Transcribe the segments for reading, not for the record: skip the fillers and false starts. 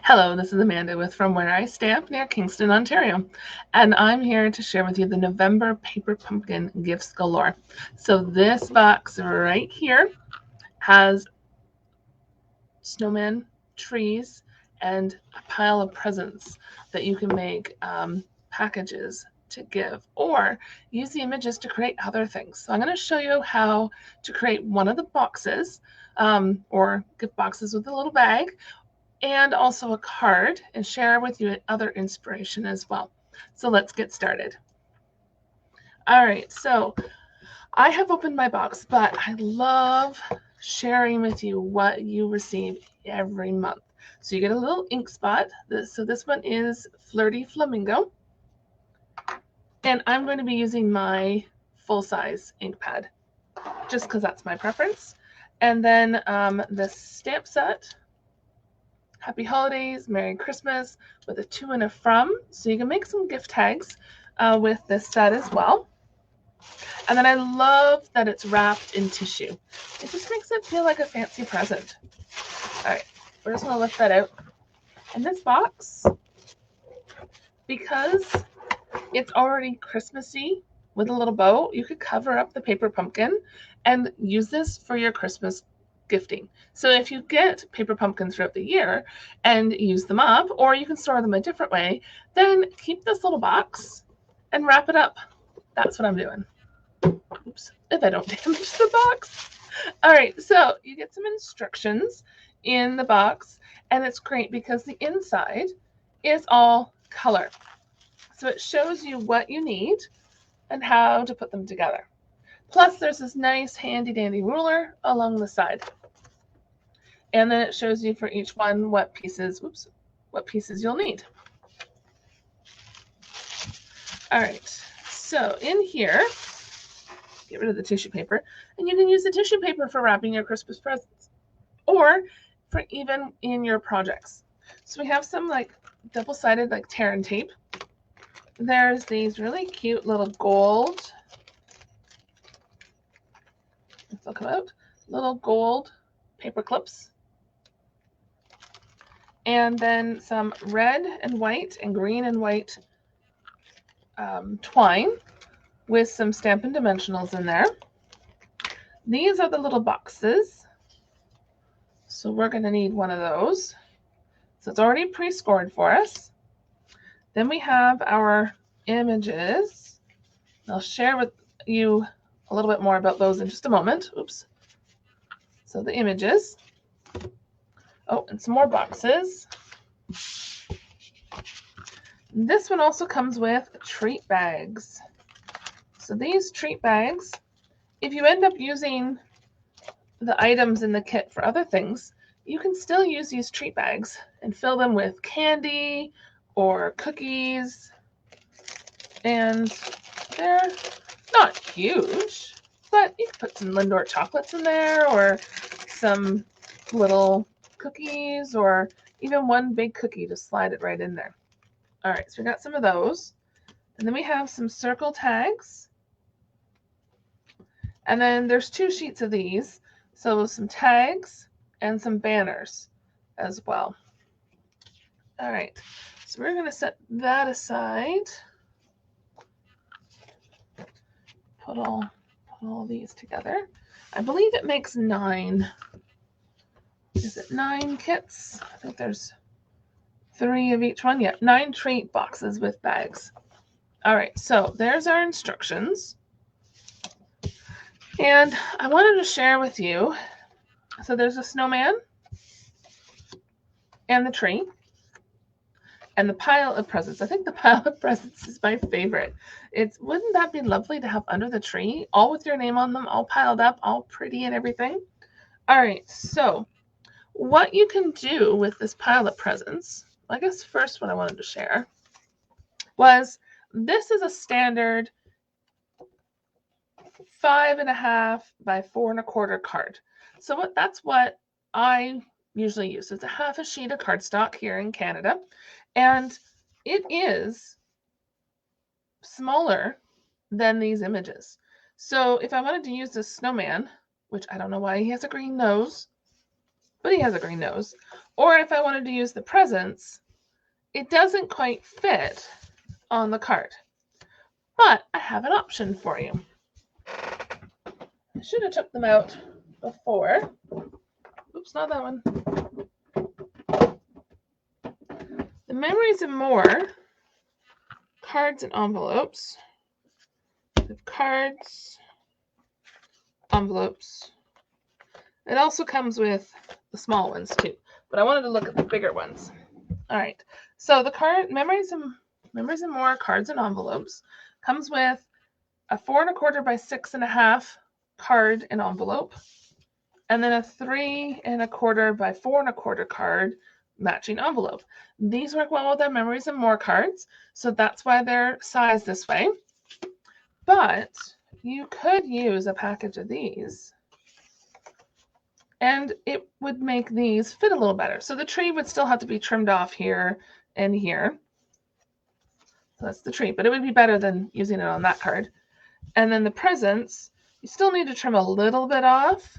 Hello, this is Amanda with From Where I Stamp near Kingston, Ontario, and I'm here to share with you the November Paper Pumpkin Gifts Galore. So this box right here has snowman, trees, and a pile of presents that you can make packages to give, or use the images to create other things. So I'm going to show you how to create one of the boxes, or gift boxes with a little bag, and also a card, and share with you other inspiration as well. So let's get started. All right, so I have opened my box, but I love sharing with you what you receive every month. So you get a little ink spot. So this one is Flirty Flamingo. And I'm going to be using my full-size ink pad, just because that's my preference. And then the stamp set, Happy Holidays, Merry Christmas, with a to and a from. So you can make some gift tags with this set as well. And then I love that it's wrapped in tissue. It just makes it feel like a fancy present. All right, we're just gonna lift that out. And this box, because it's already Christmassy with a little bow, you could cover up the paper pumpkin and use this for your Christmas gifting. So if you get paper pumpkins throughout the year and use them up, or you can store them a different way, then keep this little box and wrap it up. That's what I'm doing. Oops, if I don't damage the box. All right, so you get some instructions in the box, and it's great because the inside is all color. So it shows you what you need and how to put them together. Plus, there's this nice handy dandy ruler along the side. And then it shows you for each one what pieces you'll need. All right, so in here, get rid of the tissue paper, and you can use the tissue paper for wrapping your Christmas presents, or for even in your projects. So we have some like double-sided like tear and tape. There's these really cute little gold, they'll come out, little gold paper clips. And then some red and white and green and white twine with some Stampin' dimensionals in there. These are the little boxes. So we're going to need one of those. So it's already pre-scored for us. Then we have our images. I'll share with you a little bit more about those in just a moment. Oops. So the images. Oh, and some more boxes. This one also comes with treat bags. So these treat bags, if you end up using the items in the kit for other things, you can still use these treat bags and fill them with candy or cookies. And they're not huge, but you can put some Lindor chocolates in there, or some little cookies, or even one big cookie, just slide it right in there. All right, so we got some of those. And then we have some circle tags. And then there's 2 sheets of these. So some tags and some banners as well. All right, so we're going to set that aside. Put all these together. I believe it makes 9. Is it 9 kits? I think there's 3 of each one. Yeah, 9 treat boxes with bags. All right, so there's our instructions. And I wanted to share with you, so there's a snowman and the tree and the pile of presents. I think the pile of presents is my favorite. Wouldn't that be lovely to have under the tree, all with your name on them, all piled up, all pretty and everything? All right, so what you can do with this pile of presents, I guess first what I wanted to share was, this is a standard 5.5 by 4 1/4 card. So that's what I usually use. It's a half a sheet of cardstock here in Canada, and it is smaller than these images. So if I wanted to use this snowman, which I don't know why he has a green nose, but he has a green nose. Or if I wanted to use the presents, it doesn't quite fit on the card. But I have an option for you. I should have took them out before. Oops, not that one. The Memories and More cards and envelopes. Cards, envelopes. It also comes with the small ones too, but I wanted to look at the bigger ones. All right, so the card Memories and More cards and envelopes comes with a 4 1/4 by 6 1/2 card and envelope, and then a 3 1/4 by 4 1/4 card matching envelope. These work well with our Memories and More cards, so that's why they're sized this way. But you could use a package of these and it would make these fit a little better. So the tree would still have to be trimmed off here and here. So that's the tree, but it would be better than using it on that card. And then the presents, you still need to trim a little bit off,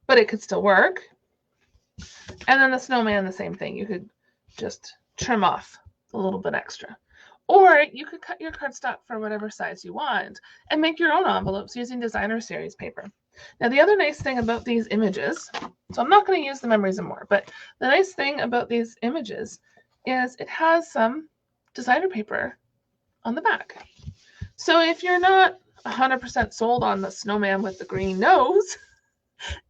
but it could still work. And then the snowman, the same thing. You could just trim off a little bit extra. Or you could cut your cardstock for whatever size you want and make your own envelopes using designer series paper. Now, the other nice thing about these images, so I'm not going to use the Memories and More, but the nice thing about these images is it has some designer paper on the back. So if you're not 100% sold on the snowman with the green nose,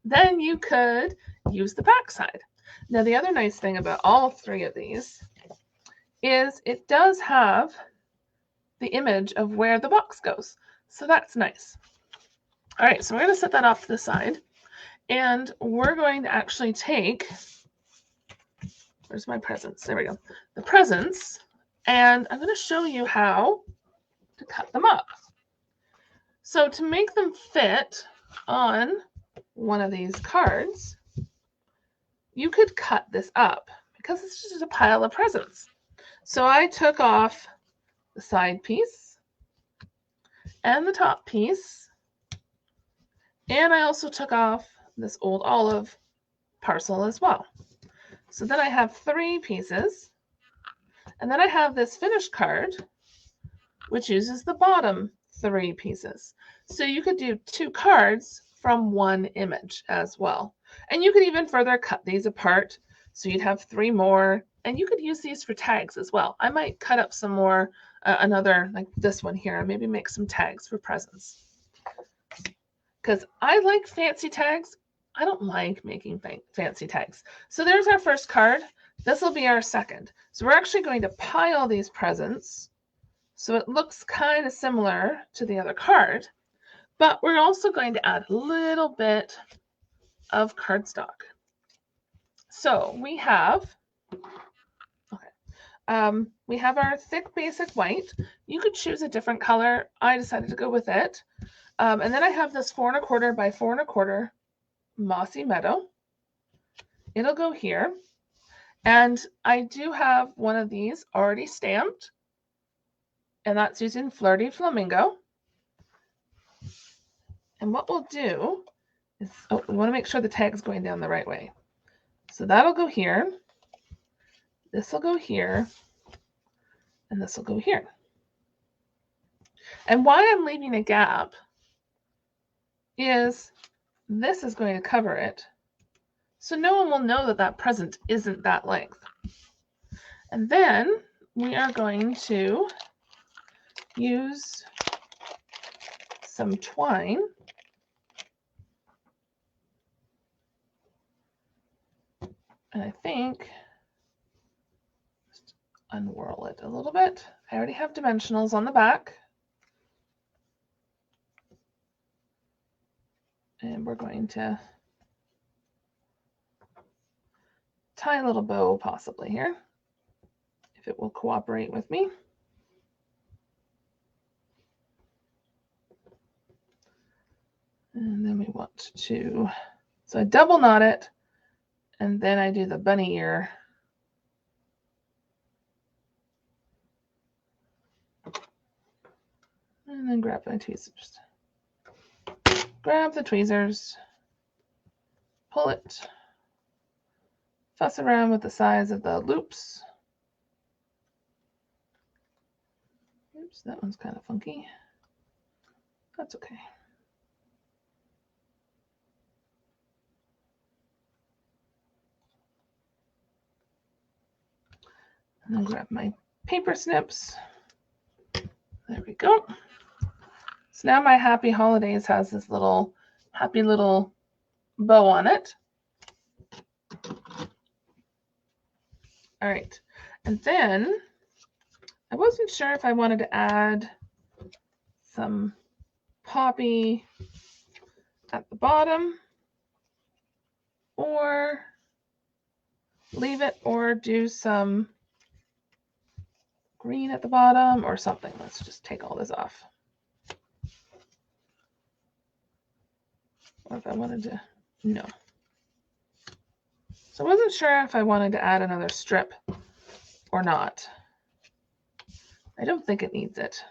then you could use the back side. Now, the other nice thing about all three of these is it does have the image of where the box goes. So that's nice. All right, so we're going to set that off to the side. And we're going to actually take, where's my presents? There we go. The presents. And I'm going to show you how to cut them up. So to make them fit on one of these cards, you could cut this up because it's just a pile of presents. So I took off the side piece and the top piece, and I also took off this old olive parcel as well. So then I have 3 pieces, and then I have this finished card, which uses the bottom 3 pieces. So you could do 2 cards from 1 image as well. And you could even further cut these apart. So you'd have 3 more, and you could use these for tags as well. I might cut up some more, another like this one here, and maybe make some tags for presents. Because I like fancy tags. I don't like making fancy tags. So there's our first card. This will be our second. So we're actually going to pile these presents so it looks kind of similar to the other card, but we're also going to add a little bit of cardstock. So we have, we have our thick basic white. You could choose a different color. I decided to go with it. And then I have this 4 1/4 by 4 1/4 mossy meadow. It'll go here. And I do have one of these already stamped, and that's using Flirty Flamingo. And what we'll do is, we want to make sure the tag's going down the right way. So that'll go here. This will go here. And this will go here. And why I'm leaving a gap is this is going to cover it. So no one will know that that present isn't that length. And then we are going to use some twine. And I think, just unwhirl it a little bit. I already have dimensionals on the back. And we're going to tie a little bow possibly here, if it will cooperate with me. And then we want to, so I double knot it, and then I do the bunny ear. And then grab my tweezers. Grab the tweezers, pull it fuss around with the size of the loops. Oops, that one's kind of funky. That's okay. And then grab my paper snips. There we go. So now my Happy Holidays has this little happy little bow on it. All right, and then I wasn't sure if I wanted to add some poppy at the bottom or leave it or do some green at the bottom or something. Let's just take all this off. Or if I wanted to, no. So I wasn't sure if I wanted to add another strip or not. I don't think it needs it.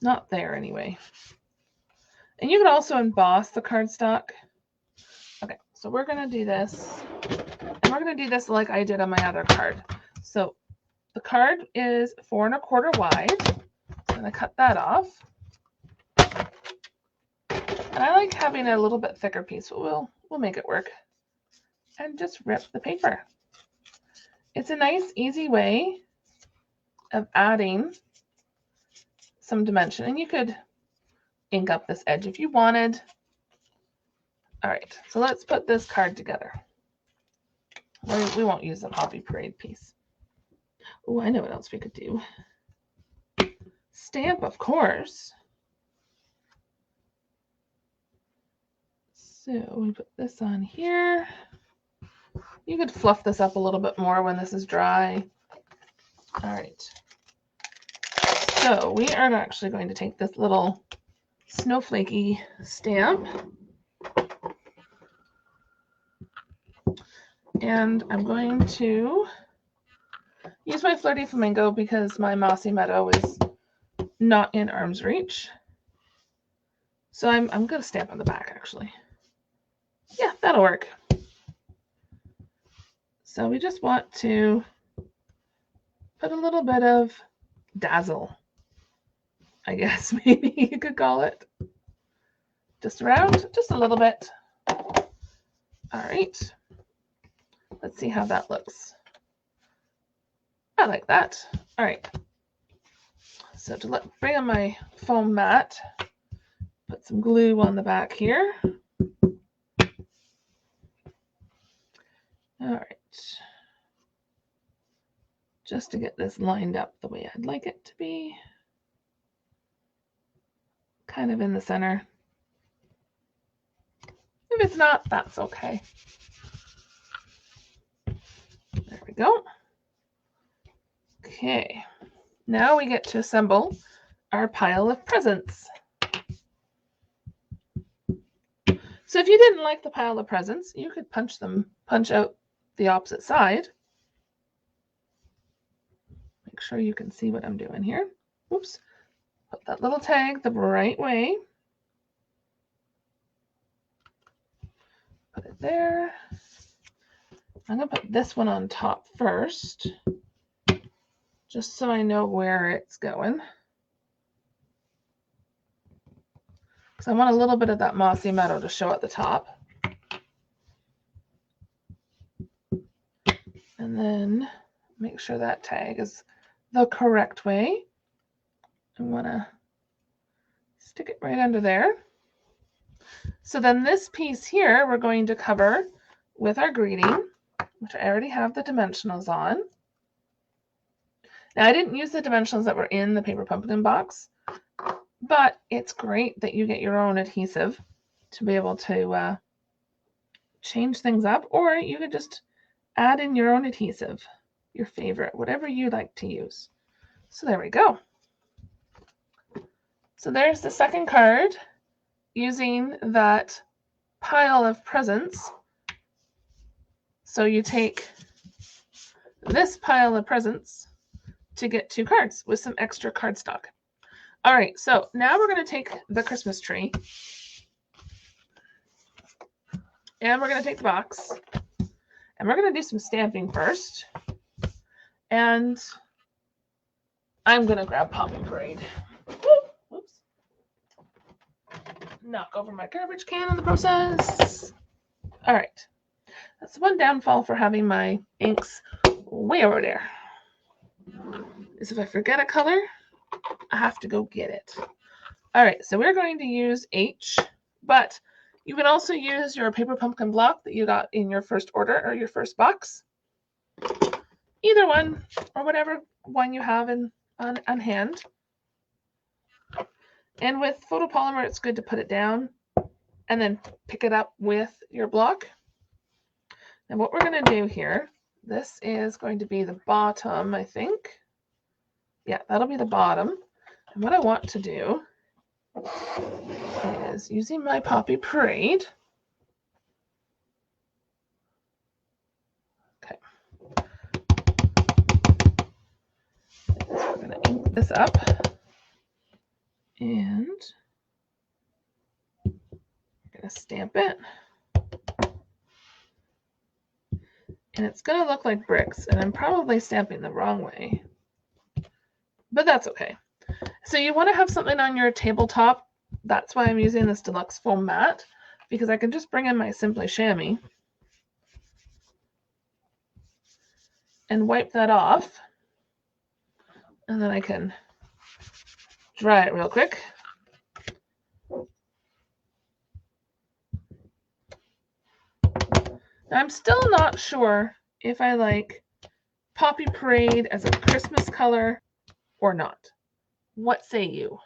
Not there anyway. And you could also emboss the cardstock. Okay, so we're going to do this. And we're going to do this like I did on my other card. So the card is 4 1/4 wide. I'm going to cut that off. And I like having a little bit thicker piece, but we'll make it work. And just rip the paper. It's a nice, easy way of adding some dimension. And you could ink up this edge if you wanted. All right, so let's put this card together. We won't use the Poppy Parade piece. Oh, I know what else we could do. Stamp, of course. So we put this on here. You could fluff this up a little bit more when this is dry. All right. So we are actually going to take this little snowflakey stamp. And I'm going to use my Flirty Flamingo because my Mossy Meadow is not in arm's reach. So I'm going to stamp on the back, actually. Yeah, that'll work. So we just want to put a little bit of dazzle, I guess maybe you could call it. Just around, just a little bit. All right. Let's see how that looks. I like that. All right. So to bring on my foam mat, put some glue on the back here. All right. Just to get this lined up the way I'd like it to be. Kind of in the center. If it's not, that's okay. There we go. Okay. Now we get to assemble our pile of presents. So if you didn't like the pile of presents, you could punch out the opposite side. Make sure you can see what I'm doing here. Oops. Put that little tag the right way. Put it there. I'm going to put this one on top first, just so I know where it's going. Because I want a little bit of that Mossy Meadow to show at the top. And then make sure that tag is the correct way. I want to stick it right under there. So then this piece here we're going to cover with our greeting, which I already have the dimensionals on. Now I didn't use the dimensionals that were in the paper pumpkin box, but it's great that you get your own adhesive to be able to change things up, or you could just add in your own adhesive, your favorite, whatever you like to use. So there we go. So there's the second card using that pile of presents. So you take this pile of presents to get 2 cards with some extra cardstock. All right, so now we're going to take the Christmas tree And we're going to take the box and we're going to do some stamping first. And I'm going to grab Poppy Parade. Whoops. Knock over my garbage can in the process. All right. That's one downfall for having my inks way over there. Is if I forget a color, I have to go get it. All right, so we're going to use H, but you can also use your paper pumpkin block that you got in your first order or your first box. Either one, or whatever one you have on hand. And with photopolymer, it's good to put it down and then pick it up with your block. And what we're going to do here, this is going to be the bottom, I think. Yeah, that'll be the bottom. And what I want to do is, using my Poppy Parade, okay, we're going to ink this up, and I'm going to stamp it. And it's going to look like bricks, and I'm probably stamping the wrong way, but that's okay. So you want to have something on your tabletop. That's why I'm using this deluxe foam mat, because I can just bring in my Simply Chamois and wipe that off, and then I can dry it real quick. Now, I'm still not sure if I like Poppy Parade as a Christmas color or not. What say you?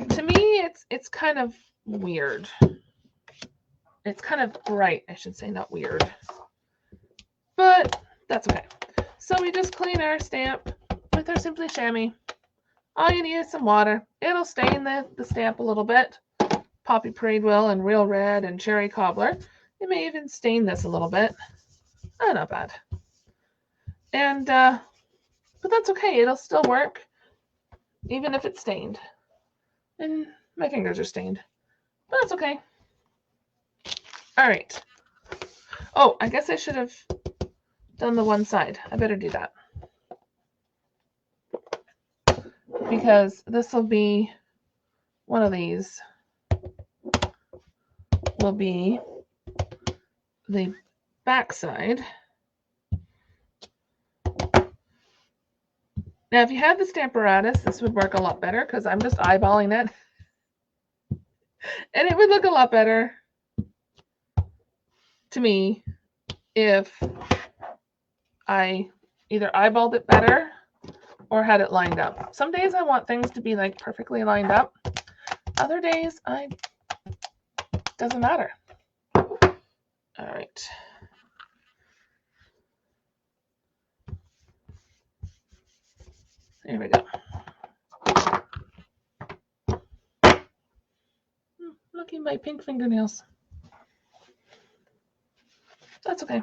To me, it's kind of weird. It's kind of bright, I should say, not weird. But that's okay. So we just clean our stamp with our Simply Chamois. All you need is some water. It'll stain the stamp a little bit. Poppy Parade will, and Real Red and Cherry Cobbler. It may even stain this a little bit. Oh, not bad. And but that's okay. It'll still work, even if it's stained. And my fingers are stained, but that's okay. All right. Oh, I guess I should have done the one side. I better do that, because this will be one of these. Will be the back side. Now, if you had the Stamparatus, this would work a lot better, because I'm just eyeballing it. And it would look a lot better to me if I either eyeballed it better or had it lined up. Some days I want things to be like perfectly lined up. Other days, doesn't matter. All right. There we go. Look at my pink fingernails. That's okay.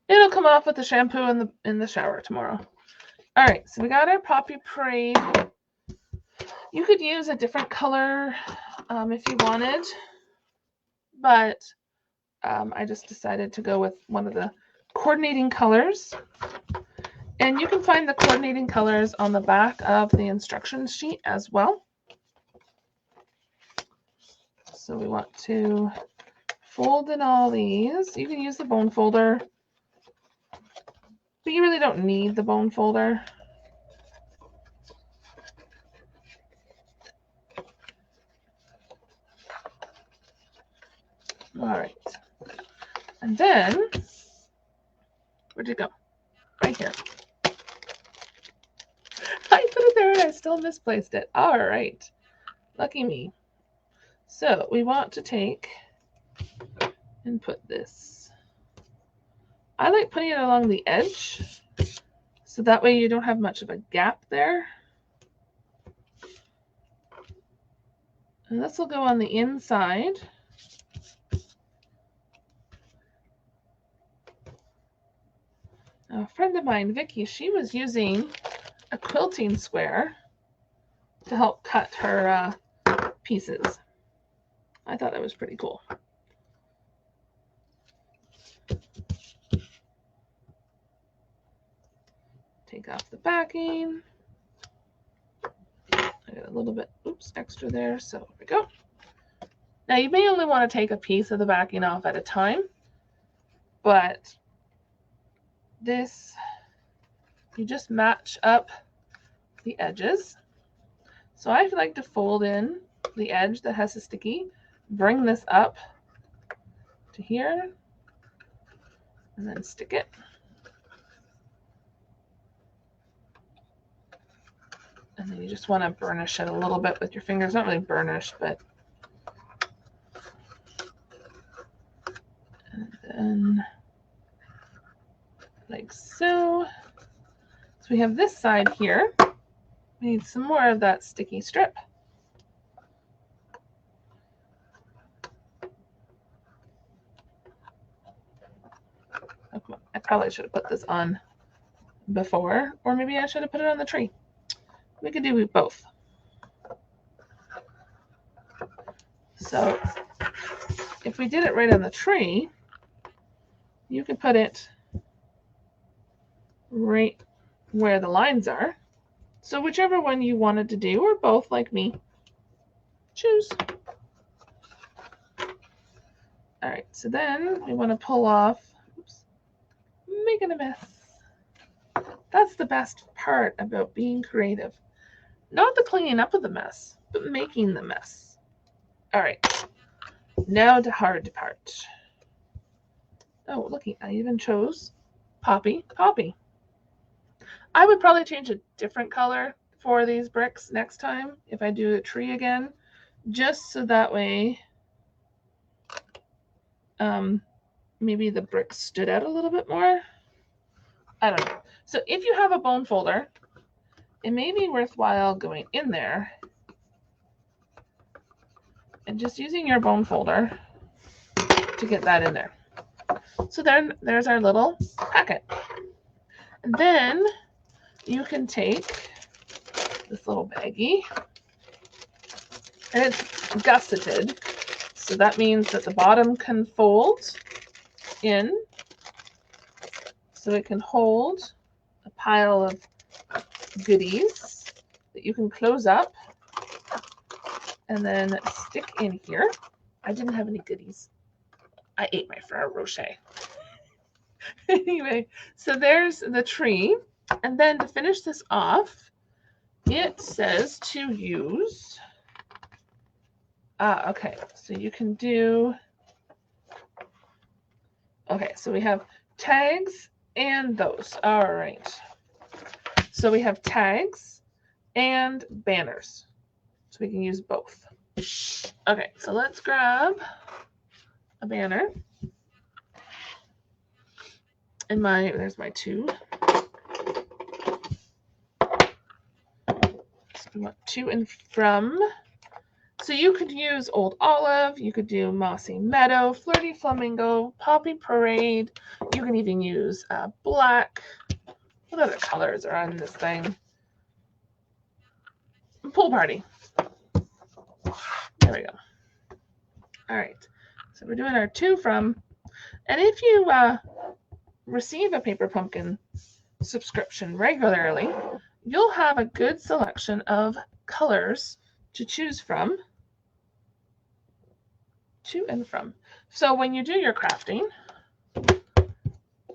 It'll come off with the shampoo in the shower tomorrow. All right, so we got our Poppy Parade. You could use a different color if you wanted, but I just decided to go with one of the coordinating colors. And you can find the coordinating colors on the back of the instructions sheet as well. So we want to fold in all these. You can use the bone folder, but you really don't need the bone folder. All right. And then, where'd it go? Right here. I put it there and I still misplaced it. All right. Lucky me. So we want to take and put this. I like putting it along the edge, so that way you don't have much of a gap there. And this will go on the inside. Now, a friend of mine, Vicky, she was using a quilting square to help cut her pieces. I thought that was pretty cool. Take off the backing. I got a little bit, oops, extra there, so there we go. Now you may only want to take a piece of the backing off at a time, but this, you just match up the edges. So I like to fold in the edge that has the sticky, bring this up to here, and then stick it. And then you just want to burnish it a little bit with your fingers. Not really burnish, but. And then like so. So we have this side here. We need some more of that sticky strip. I probably should have put this on before, or maybe I should have put it on the tree. We could do both. So if we did it right on the tree, you could put it right where the lines are. So whichever one you wanted to do, or both like me, choose. All right, so then we want to pull off, oops, making a mess. That's the best part about being creative. Not the cleaning up of the mess, but making the mess. All right, now the hard part. Oh, looky, I even chose Poppy. I would probably change a different color for these bricks next time if I do a tree again, just so that way maybe the bricks stood out a little bit more. I don't know. So if you have a bone folder, it may be worthwhile going in there and just using your bone folder to get that in there. So then there's our little packet. And then you can take this little baggie, and it's gusseted. So that means that the bottom can fold in, so it can hold a pile of goodies that you can close up and then stick in here. I didn't have any goodies. I ate my Ferrero Rocher. Anyway, so there's the tree. And then to finish this off, it says to use, okay, so you can do, okay, so we have tags and those. All right. So we have tags and banners. So we can use both. Okay, so let's grab a banner. And there's my two. So we want to and from. So you could use Old Olive, you could do Mossy Meadow, Flirty Flamingo, Poppy Parade. You can even use black. What other colors are on this thing? Pool Party. There we go. All right. So we're doing our to from. And if you receive a Paper Pumpkin subscription regularly, you'll have a good selection of colors to choose from. To and from. So when you do your crafting,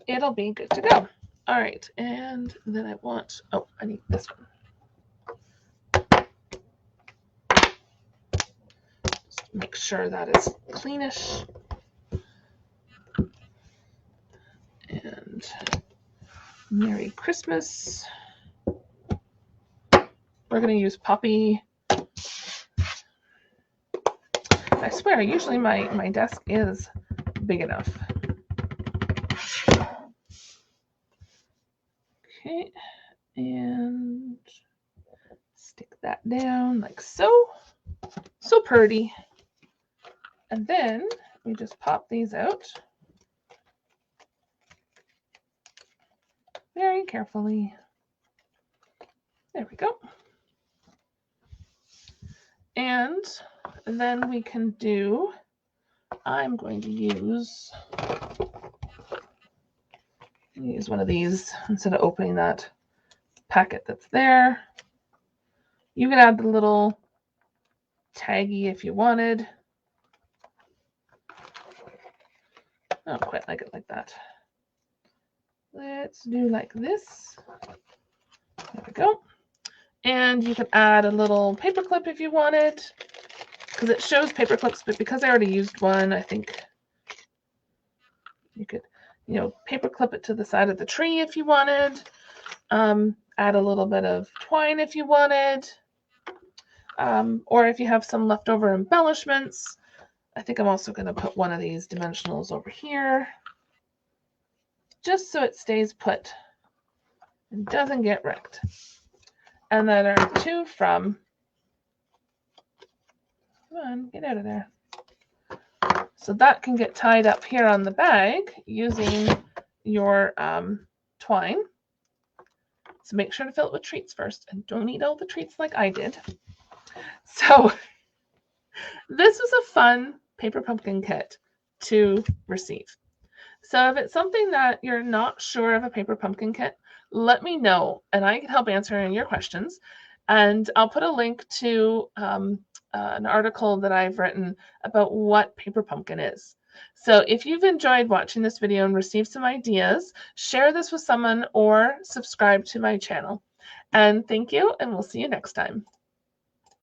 it'll be good to go. All right, and then I want, oh, I need this one. Just make sure that is cleanish. And Merry Christmas. We're going to use Poppy. I swear, usually my desk is big enough. Okay, and stick that down like so. So pretty. And then we just pop these out very carefully. There we go. And then we can do, I'm going to use one of these instead of opening that packet that's there. You can add the little taggy if you wanted. I don't quite like it like that. Let's do like this. There we go. And you can add a little paper clip if you wanted, because it shows paper clips, but because I already used one, I think you could, you know, paper clip it to the side of the tree if you wanted. Add a little bit of twine if you wanted. Or if you have some leftover embellishments. I think I'm also going to put one of these dimensionals over here, just so it stays put and doesn't get wrecked. And then our two from, come on, get out of there. So that can get tied up here on the bag using your twine. So make sure to fill it with treats first, and don't eat all the treats like I did. So this was a fun paper pumpkin kit to receive. So if it's something that you're not sure of a paper pumpkin kit, let me know and I can help answer your questions. And I'll put a link to an article that I've written about what paper pumpkin is. So if you've enjoyed watching this video and received some ideas, share this with someone or subscribe to my channel. And thank you, and we'll see you next time.